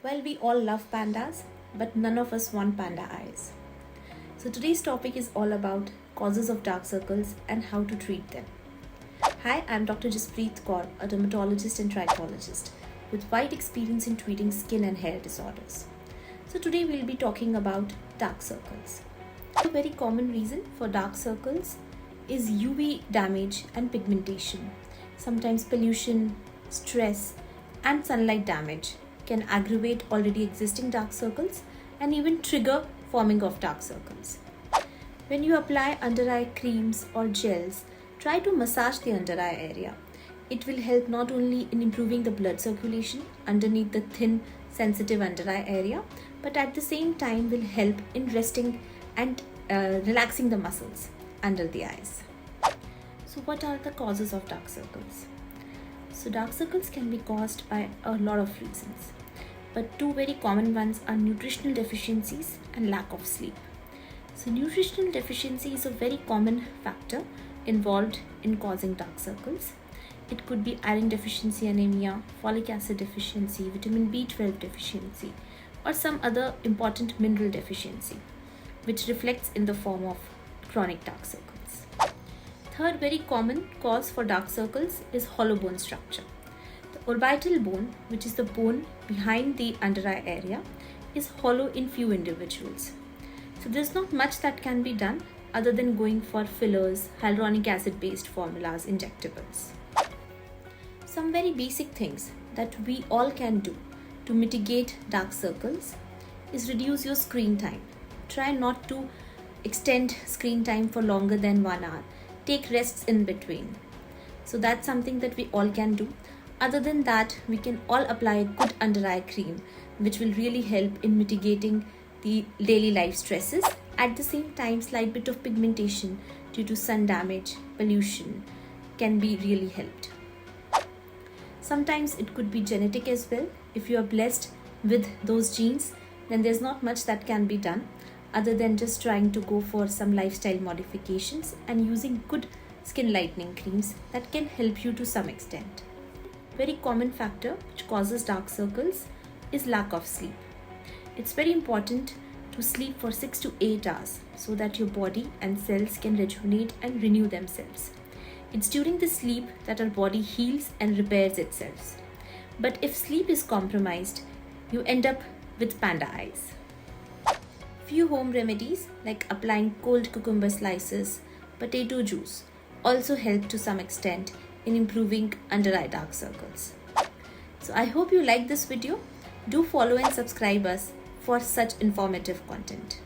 Well, we all love pandas, but none of us want panda eyes. So today's topic is all about causes of dark circles and how to treat them. Hi, I'm Dr. Jaspreet, a dermatologist and trichologist with wide experience in treating skin and hair disorders. So today we'll be talking about dark circles. A very common reason for dark circles is UV damage and pigmentation. Sometimes pollution, stress, and sunlight damage can aggravate already existing dark circles and even trigger forming of dark circles. When you apply under eye creams or gels, try to massage the under eye area. It will help not only in improving the blood circulation underneath the thin, sensitive under eye area, but at the same time will help in resting and relaxing the muscles under the eyes. So what are the causes of dark circles? So dark circles can be caused by a lot of reasons, but two very common ones are nutritional deficiencies and lack of sleep. So nutritional deficiency is a very common factor involved in causing dark circles. It could be iron deficiency anemia, folic acid deficiency, vitamin B12 deficiency, or some other important mineral deficiency, which reflects in the form of chronic dark circles. Third very common cause for dark circles is hollow bone structure. The orbital bone, which is the bone behind the under eye area, is hollow in few individuals. So there's not much that can be done other than going for fillers, hyaluronic acid based formulas, injectables. Some very basic things that we all can do to mitigate dark circles is reduce your screen time. Try not to extend screen time for longer than 1 hour. Take rests in between. So that's something that we all can do. Other than that, we can all apply a good under eye cream, which will really help in mitigating the daily life stresses. At the same time, slight bit of pigmentation due to sun damage, pollution can be really helped. Sometimes it could be genetic as well. If you are blessed with those genes, then there's not much that can be done other than just trying to go for some lifestyle modifications and using good skin lightening creams that can help you to some extent. Very common factor which causes dark circles is lack of sleep. It's very important to sleep for 6 to 8 hours so that your body and cells can rejuvenate and renew themselves. It's during the sleep that our body heals and repairs itself. But if sleep is compromised, you end up with panda eyes. Few home remedies like applying cold cucumber slices, potato juice also help to some extent in improving under eye dark circles. So I hope you like this video. Do follow and subscribe us for such informative content.